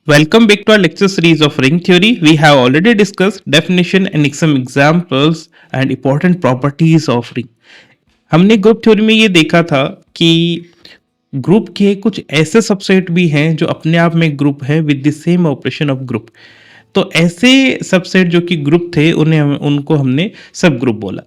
Welcome back to our lecture series of ring theory. We have already discussed definition and some examples and important properties of ring. हमने group theory में ये देखा था कि group के कुछ ऐसे सबसेट भी हैं जो अपने आप में ग्रुप है with the same operation of group. तो ऐसे सबसेट जो कि ग्रुप थे उनको हमने सब ग्रुप बोला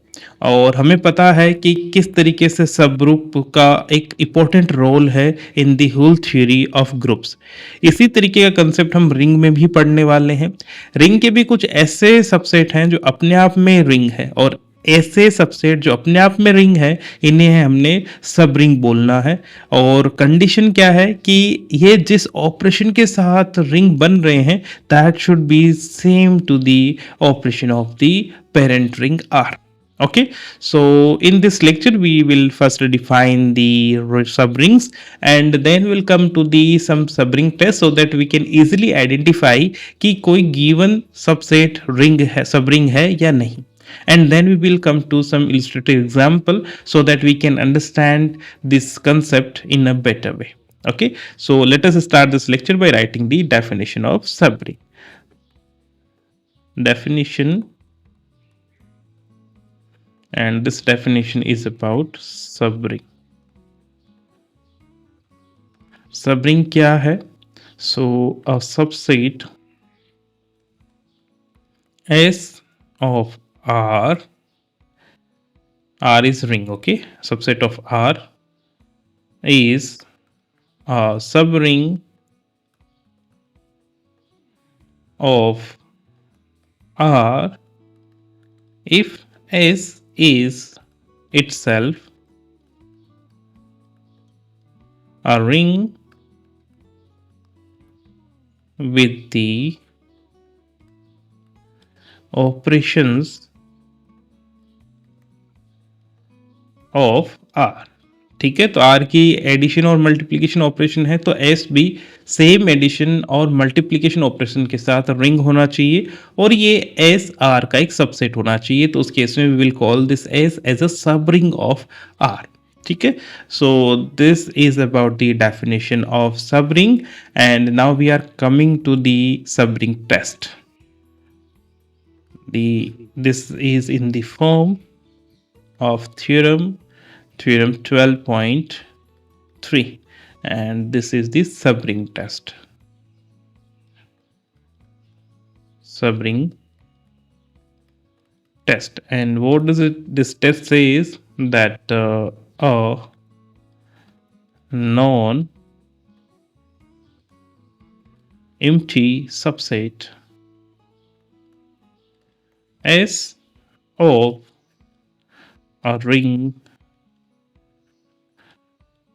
और हमें पता है कि किस तरीके से सब ग्रुप का एक इम्पोर्टेंट रोल है in the whole theory of groups. इसी तरीके का कंसेप्ट हम रिंग में भी पढ़ने वाले हैं। रिंग के भी कुछ ऐसे सबसेट हैं जो अपने आप में रिंग है और ऐसे सबसेट जो अपने आप में रिंग है इन्हें हमने सब रिंग बोलना है। और कंडीशन क्या है कि ये जिस ऑपरेशन के साथ रिंग बन रहे हैं that should be same to the operation of the parent ring are. Okay, so in this lecture we will first define the subrings and then we'll come to the some subring test so that we can easily identify कि कोई given subset ring है subring है या नहीं, and then we will come to some illustrative example so that we can understand this concept in a better way. Okay, so let us start this lecture by writing the definition of subring. Definition, and this definition is about subring. Subring क्या है? So a subset S of R, R is ring, okay? Subset of R is a subring of R if S is itself a ring with the operations of R. ठीक है, तो R की addition और multiplication operation है तो S भी same addition और multiplication operation के साथ रिंग होना चाहिए और ये S R का एक सबसेट होना चाहिए। तो उस केस में we will call this S as a सब रिंग ऑफ R। ठीक है, so this is about the definition of subring and now we are coming to the सब ring test. This is in the form of theorem 12.3 and this is the subring test. Subring test, and what does this test says that a non empty subset S of a ring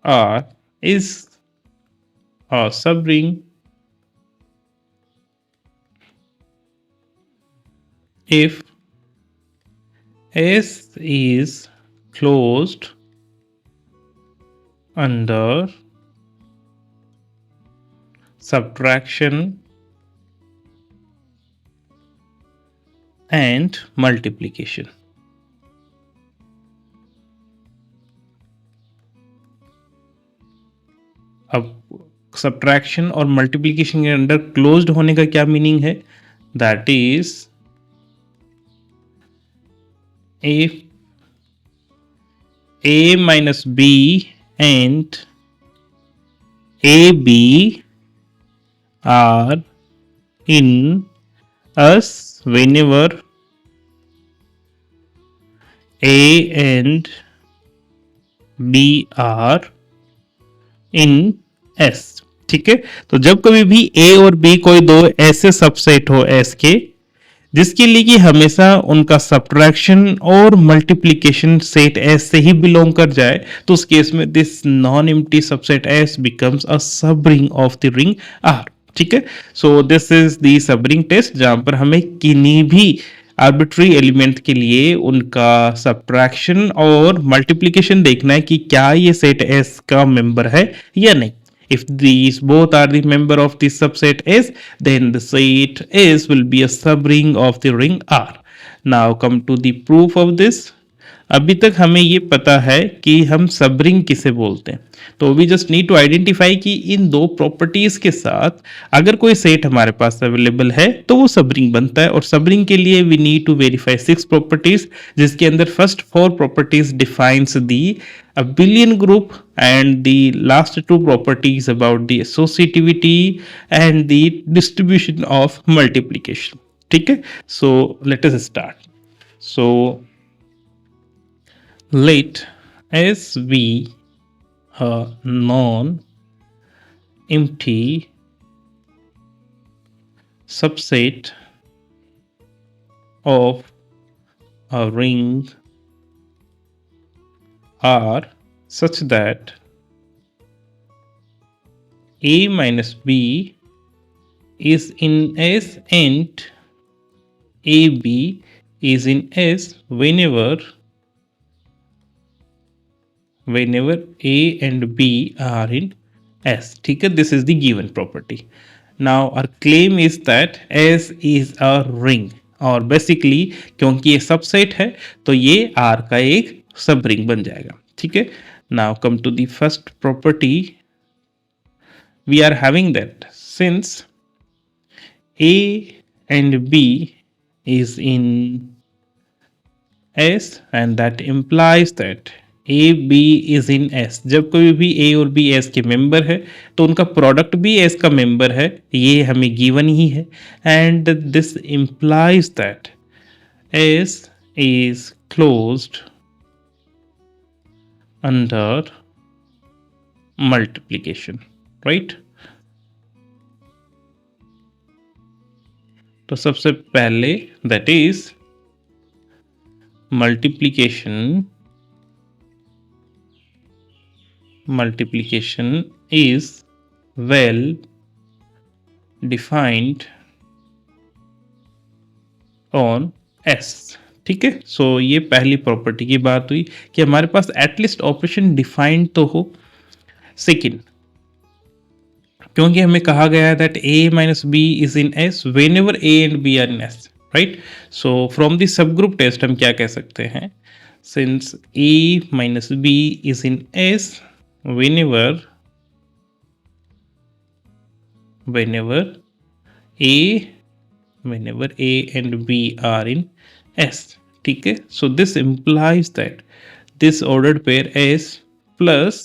R is a subring if S is closed under subtraction and multiplication. अब subtraction और multiplication के under closed होने का क्या meaning है? That is if a minus b and ab are in us whenever a and b are in S। ठीक है, तो जब कभी भी A और B कोई दो ऐसे सबसेट हो S के जिसके लिए कि हमेशा उनका सब्ट्रैक्शन और मल्टीप्लिकेशन सेट S से ही बिलोंग कर जाए तो उस केस में this non empty subset S becomes a सब ring of the ring R। ठीक है, सो दिस इज द सब रिंग टेस्ट जहां पर हमें किन्हीं भी आर्बिट्री एलिमेंट के लिए उनका सब्ट्रैक्शन और मल्टीप्लिकेशन देखना है कि क्या ये सेट S का मेंबर है या नहीं। If these both are the member of the subset S, then the set S will be a subring of the ring R. Now come to the proof of this. अभी तक हमें ये पता है कि हम सब रिंग किसे बोलते हैं। तो we just need to identify कि इन दो प्रॉपर्टीज के साथ अगर कोई सेट हमारे पास अवेलेबल है तो वो सब रिंग बनता है। और सब रिंग के लिए we need to verify 6 properties, जिसके अंदर first 4 properties defines the abelian group and the last two properties about the associativity and the distribution of multiplication. ठीक है, so let us start. So let S be a non-empty subset of a ring R such that A minus B is in S and AB is in S whenever A and B are in S. ठीक है, this is the given property. Now our claim is that S is a ring, और basically क्योंकि ये subset है तो ये R का एक सब रिंग बन जाएगा. ठीक है, now come to the first property. We are having that since A and B is in S and that implies that A B is in S. जब कोई भी ए और बी एस के मेंबर है तो उनका प्रोडक्ट भी एस का मेंबर है, ये हमें गिवन ही है. And this implies that S is closed under multiplication, right. तो सबसे पहले that is multiplication is well defined on S. ठीक है, सो ये पहली प्रॉपर्टी की बात हुई कि हमारे पास एटलीस्ट ऑपरेशन डिफाइंड तो हो. सेकेंड, क्योंकि हमें कहा गया है that A minus B is in S whenever A and B are in S, right. So from the subgroup test हम क्या कह सकते हैं, since A minus B is in S whenever A and B are in S. ठीक है, so this implies that this ordered pair S plus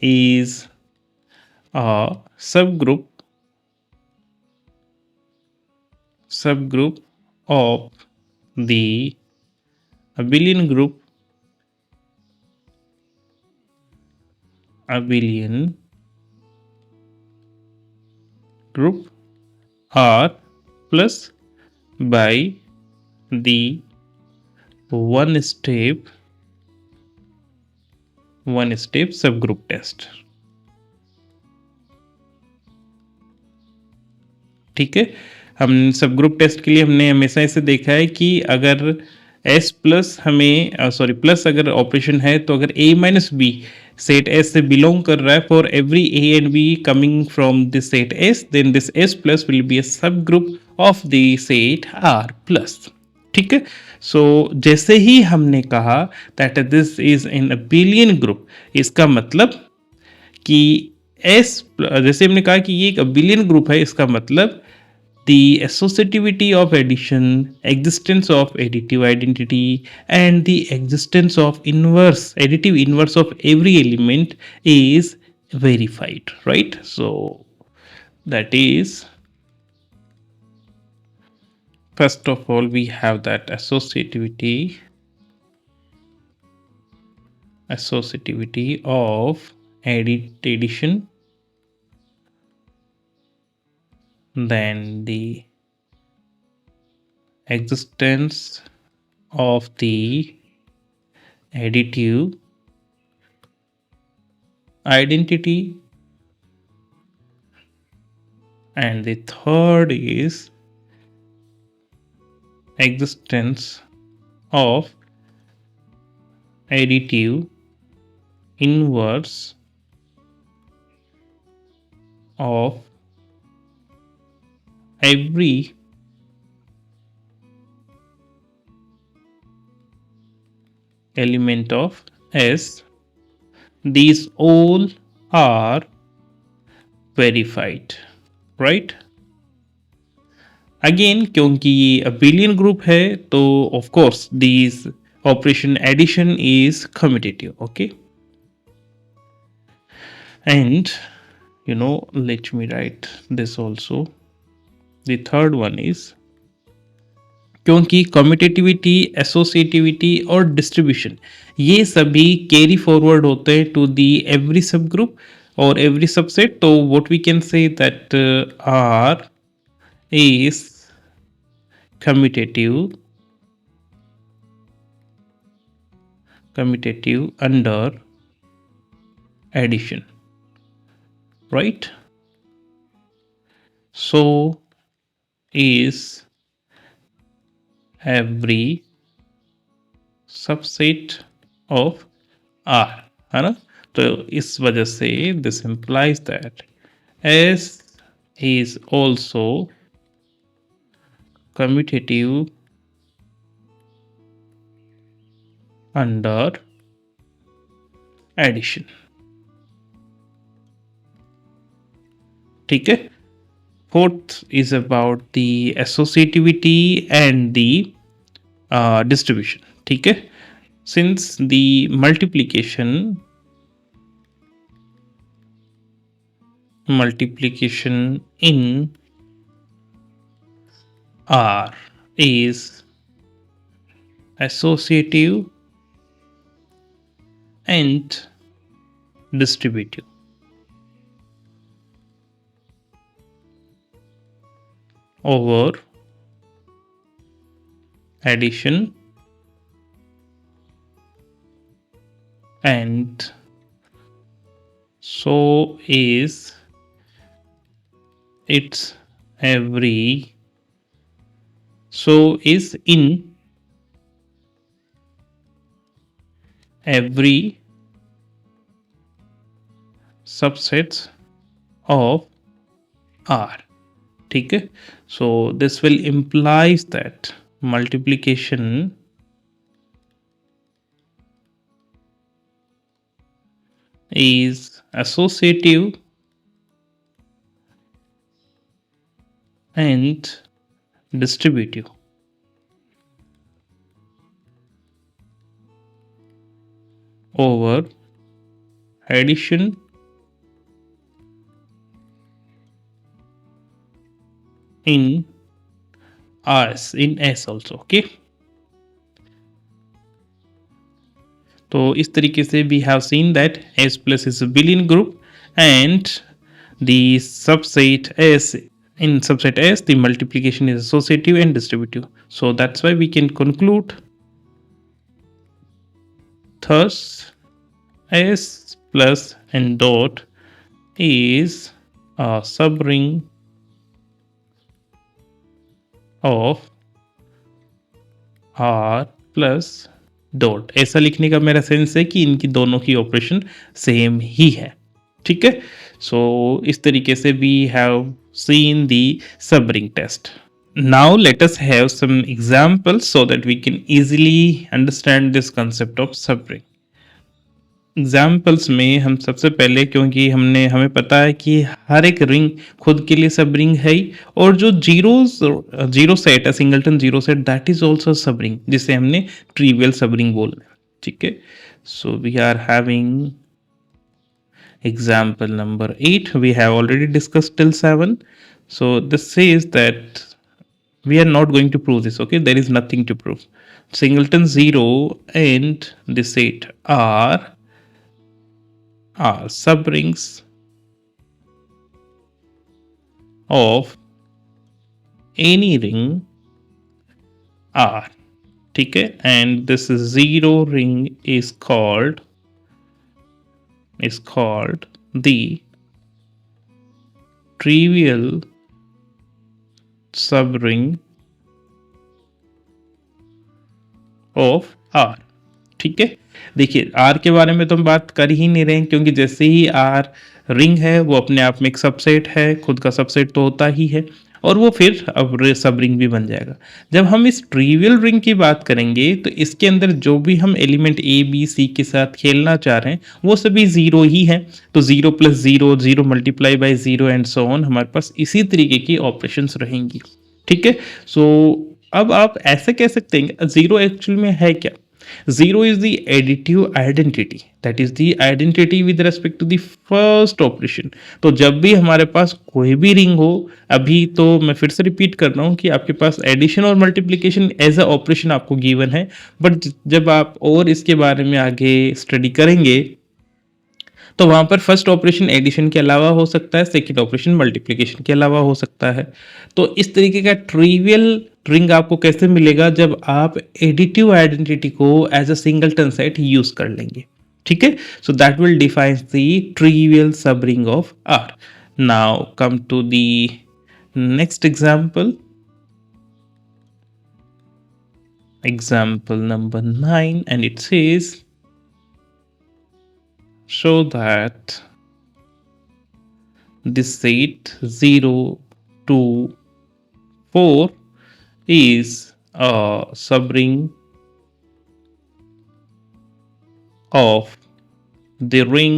is a subgroup of the abelian group R plus by the one step subgroup test. ठीक है, हम सब group test के लिए हमने हमेशा इसे देखा है कि अगर S प्लस हमें सॉरी प्लस अगर ऑपरेशन है तो अगर A minus B set S से बिलोंग कर रहा है for every A and B coming from this set S, then this S plus will be a sub group of the set R plus. ठीक है, so जैसे ही हमने कहा that this is an abelian group, इसका मतलब कि S जैसे हमने कहा कि ये एक अबेलियन ग्रुप है, इसका मतलब the associativity of addition, existence of additive identity, and the existence of additive inverse of every element is verified, right? So that is, first of all, we have that associativity of addition, then the existence of the additive identity, and the third is existence of additive inverse of every element of S, these all are verified, right? Again क्योंकि ये abelian group है तो of course this operation addition is commutative. Okay, and let me write this also. The third one is क्योंकि commutativity, associativity और distribution ये सभी carry forward होते हैं to the every subgroup और एवरी सबसेट. तो what we can say that R is commutative under addition, right? So is every subset of R, है ना? तो इस वजह से this implies that S is also commutative under addition. ठीक है. Fourth is about the associativity and the distribution. ठीक है. Since the multiplication in R is associative and distributive. Over addition and so is its every so is in every subsets of R. ठीक है. So this will implies that multiplication is associative and distributive. Over addition in S also. Okay. तो इस तरीके से we have seen that S plus is a Abelian group and the subset S, in subset S the multiplication is associative and distributive. So that's why we can conclude thus S plus n dot is a subring of R plus dot. ऐसा लिखने का मेरा sense है कि इनकी दोनों की operation same ही है. ठीक है. सो इस तरीके से we have seen the subring test. Now let us have some examples so that we can easily understand this concept of subring. Examples में हम सबसे पहले, क्योंकि हमें पता है कि हर एक रिंग खुद के लिए सब रिंग है ही, और जो जीरो सेट है, singleton zero set, that is also subring, जिसे हमने ट्रिवियल सब रिंग बोलना है. ठीक है. So we are having example number 8. We have already discussed till 7. So this says that we are not going to prove this. Okay, there is nothing to prove. Singleton 0 and the set are subrings of any ring R. ठीक है. And this zero ring is called the trivial subring of R. ठीक है. देखिए, R के बारे में तो हम बात कर ही नहीं रहे हैं, क्योंकि जैसे ही R रिंग है वो अपने आप में एक सबसेट है, खुद का सबसेट तो होता ही है. और वो फिर अब सब रिंग भी बन जाएगा। जब हम इस ट्रिवियल रिंग की बात करेंगे तो इसके अंदर जो भी हम एलिमेंट ए बी सी के साथ खेलना चाह रहे हैं वो सभी ज़ीरो ही हैं। तो zero plus zero, zero multiply by zero and so on, हमारे पास इसी तरीके की ऑपरेशंस रहेंगी। ठीक है। सो अब आप ऐसे कह सकते हैं ज़ीरो एक्चुअल में है क्या। Zero is the additive identity, that is the identity with respect to the first operation। तो जब भी हमारे पास कोई भी रिंग हो, अभी तो मैं फिर से रिपीट कर रहा हूँ कि आपके पास एडिशन और मल्टीप्लिकेशन एज अ ऑपरेशन आपको गिवन है, बट जब आप और इसके बारे में आगे स्टडी करेंगे तो वहां पर फर्स्ट ऑपरेशन एडिशन के अलावा हो सकता है, सेकंड ऑपरेशन मल्टीप्लिकेशन के अलावा हो सकता है। तो इस तरीके का ट्रिवियल रिंग आपको कैसे मिलेगा जब आप एडिटिव आइडेंटिटी को as a singleton set use कर लेंगे। ठीक है। So that will define the trivial सब ring of R. Now come to the next example, example number 9, and it says show that this set 0 to 4 is a subring of the ring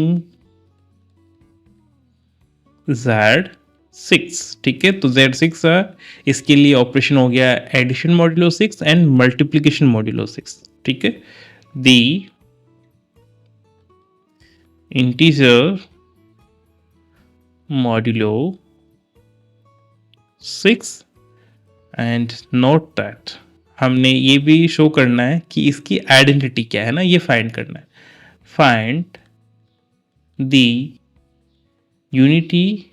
Z6। ठीक है। तो Z6 इसके लिए operation हो गया addition modulo 6 and multiplication modulo 6। ठीक है। The integer modulo 6 and note that हमने ये भी शो करना है कि इसकी आइडेंटिटी क्या है ना, ये फाइंड करना है। Find the unity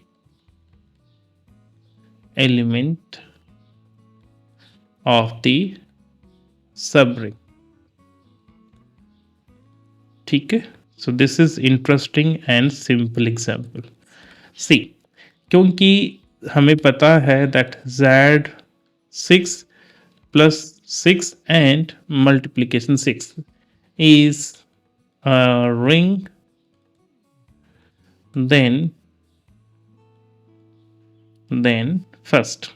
element of the subring. ठीक है। So this is interesting and simple example. See, क्योंकि हमें पता है that Z6 plus 6 and multiplication 6 is a ring, then first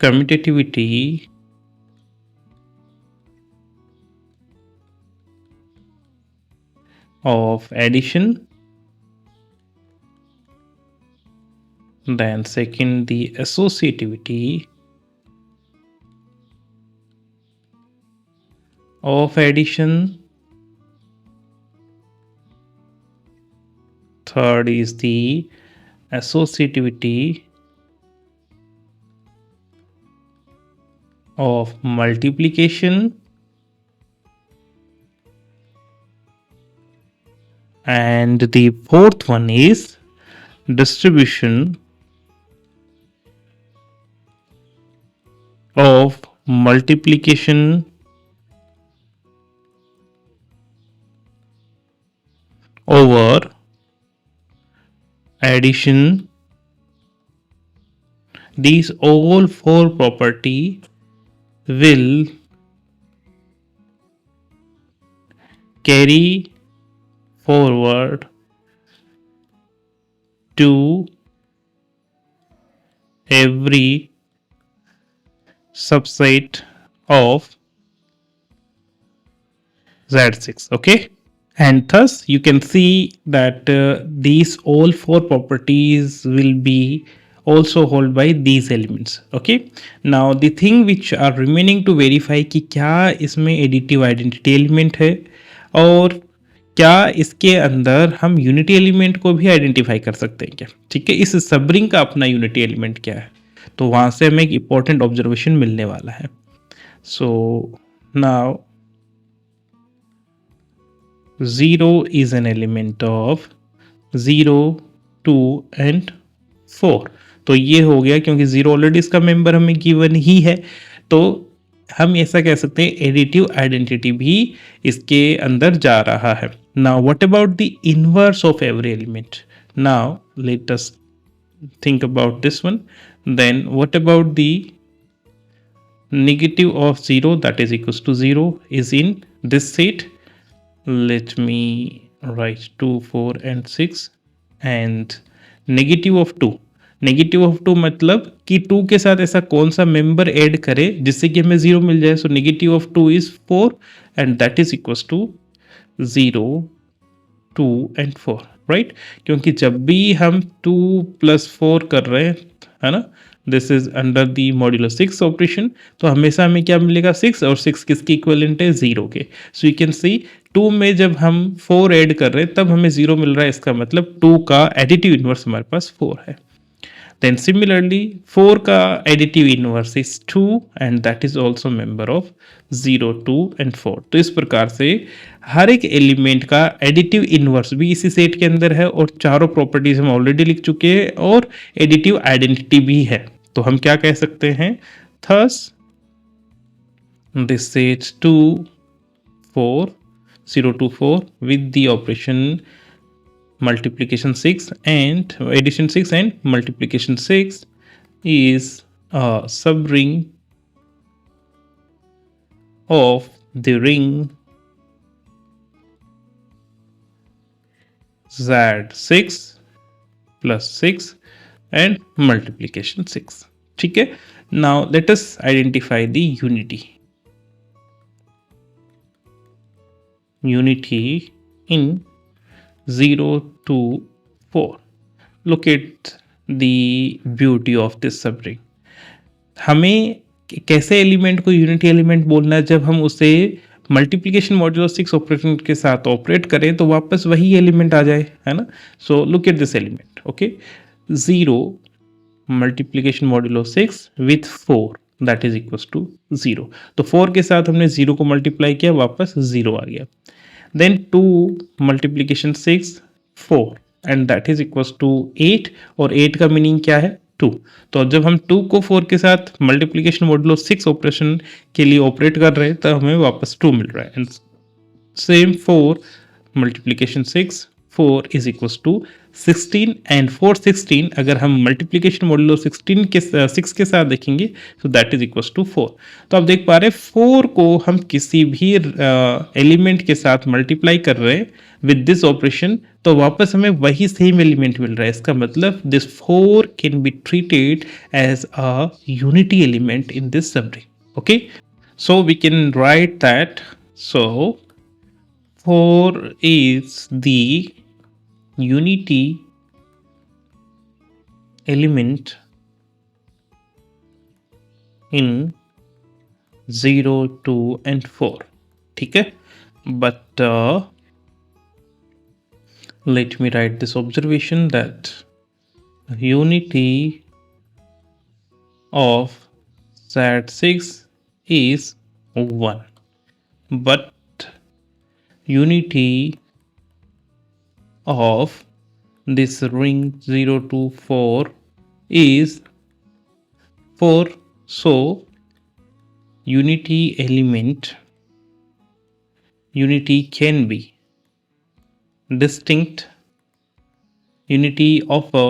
commutativity of addition, then second the associativity of addition, third is the associativity of multiplication, and the fourth one is distribution of multiplication over addition. These all four property will carry forward to every subset of Z6. Okay. And thus you can see that these all four properties will be also held by these elements। okay, now the thing which are remaining to verify कि क्या इसमें additive identity element है और क्या इसके अंदर हम unity element को भी आइडेंटिफाई कर सकते हैं क्या। ठीक है। इस सबरिंग का अपना यूनिटी एलिमेंट क्या है, तो वहां से हमें एक इंपॉर्टेंट ऑब्जर्वेशन मिलने वाला है। So now 0 is an element of 0, 2 and 4। तो ये हो गया, क्योंकि 0 ऑलरेडी इसका मेंबर हमें गिवन ही है, तो हम ऐसा कह सकते हैं एडिटिव आइडेंटिटी भी इसके अंदर जा रहा है। Now what about the inverse of every element. Now let us think about this one। then what about the negative of 0 that is equals to 0 is in this set। let me write 2, 4 and 6, and negative of 2, negative of 2 मतलब कि 2 के साथ ऐसा कौन सा member add करे जिससे कि हमें 0 मिल जाए. So negative of 2 is 4 and that is equals to 0, 2 and 4, right. क्योंकि जब भी हम 2 प्लस 4 कर रहे हैं, है ना, this is under the modulo 6 operation, तो हमेशा हमें क्या मिलेगा 6, और 6 किसकी इक्विवेलेंट है 0 के. सो यू कैन सी 2 में जब हम 4 ऐड कर रहे हैं तब हमें 0 मिल रहा है, इसका मतलब 2 का एडिटिव इनवर्स हमारे पास 4 है. Then similarly 4 का additive inverse is 2 and that is also member of 0, 2 and 4. तो इस प्रकार से हर एक एलिमेंट का एडिटिव इनवर्स भी इसी सेट के अंदर है और चारों प्रॉपर्टीज हम ऑलरेडी लिख चुके हैं और एडिटिव आइडेंटिटी भी है. तो हम क्या कह सकते हैं, thus this set 2, 4, 0 to 4 with the operation multiplication 6 and addition 6 and multiplication 6 is a subring of the ring Z6 plus 6 and multiplication 6. ठीक है. Now let us identify the unity in 0 to 4. Look at the beauty of this subring. हमें कैसे element को unity element बोलना है, जब हम उसे मल्टीप्लिकेशन मॉड्यूलो 6 ऑपरेशन के साथ ऑपरेट करें तो वापस वही एलिमेंट आ जाए, है ना. So look at this element, okay. 0 multiplication modulo 6 with 4 that is equals to 0. तो 4 के साथ हमने 0 को मल्टीप्लाई किया, वापस 0 आ गया. Then 2 multiplication 6 4 and that is equals to 8, और 8 का मीनिंग क्या है 2. तो जब हम 2 को 4 के साथ मल्टीप्लिकेशन मॉड्यूलो 6 ऑपरेशन के लिए ऑपरेट कर रहे हैं तो हमें वापस 2 मिल रहा है. And same 4 multiplication 6 4 is equals to 16 and 4 16 अगर हम मल्टीप्लिकेशन मॉड्यूलो 16 के 6 के साथ देखेंगे तो दैट इज इक्वल्स टू 4. तो आप देख पा रहे हैं 4 को हम किसी भी एलिमेंट के साथ मल्टीप्लाई कर रहे हैं विद दिस ऑपरेशन तो वापस हमें वही सेम एलिमेंट मिल रहा है. इसका मतलब this 4 can be treated as a unity element in this subring. Okay, so we can write that. So 4 is the unity element in 0, 2 and 4. ठीक है, but let me write this observation that unity of Z6 is 1, but unity of this ring 0 to 4 is 4. So unity can be distinct unity of a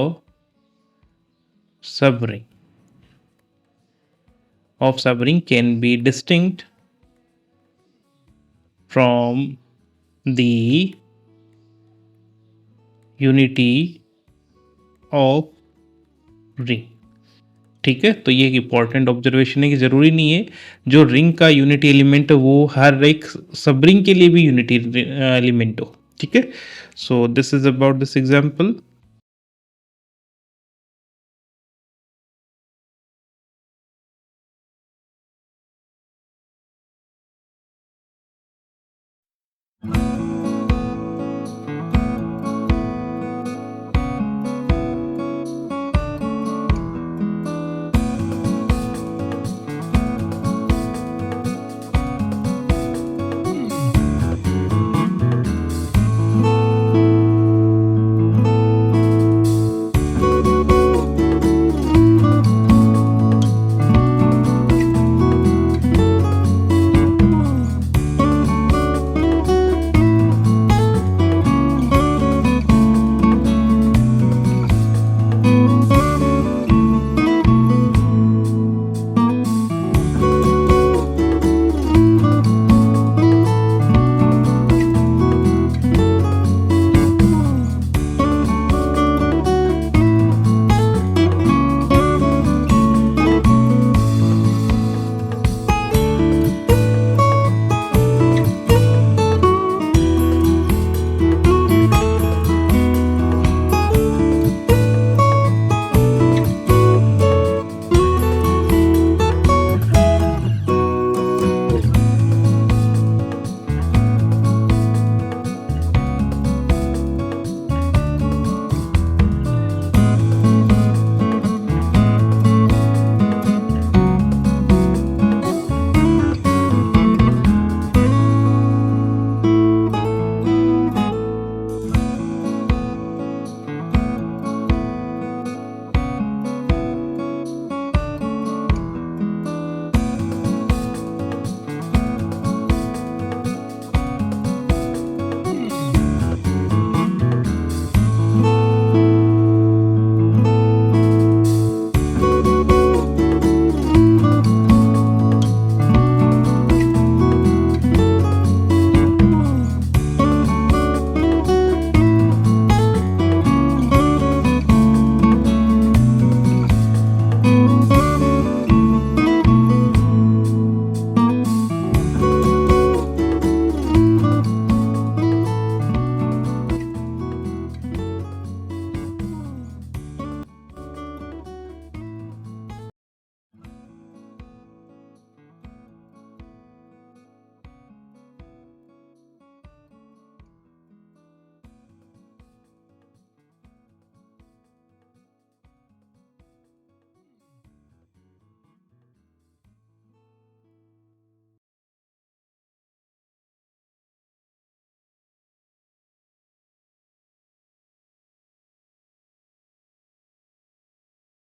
subring can be distinct from the unity of ring. ठीक है, तो ये एक important observation है कि जरूरी नहीं है जो रिंग का यूनिटी एलिमेंट है वो हर एक सब रिंग के लिए भी यूनिटी एलिमेंट हो. ठीक है, so this is about this example.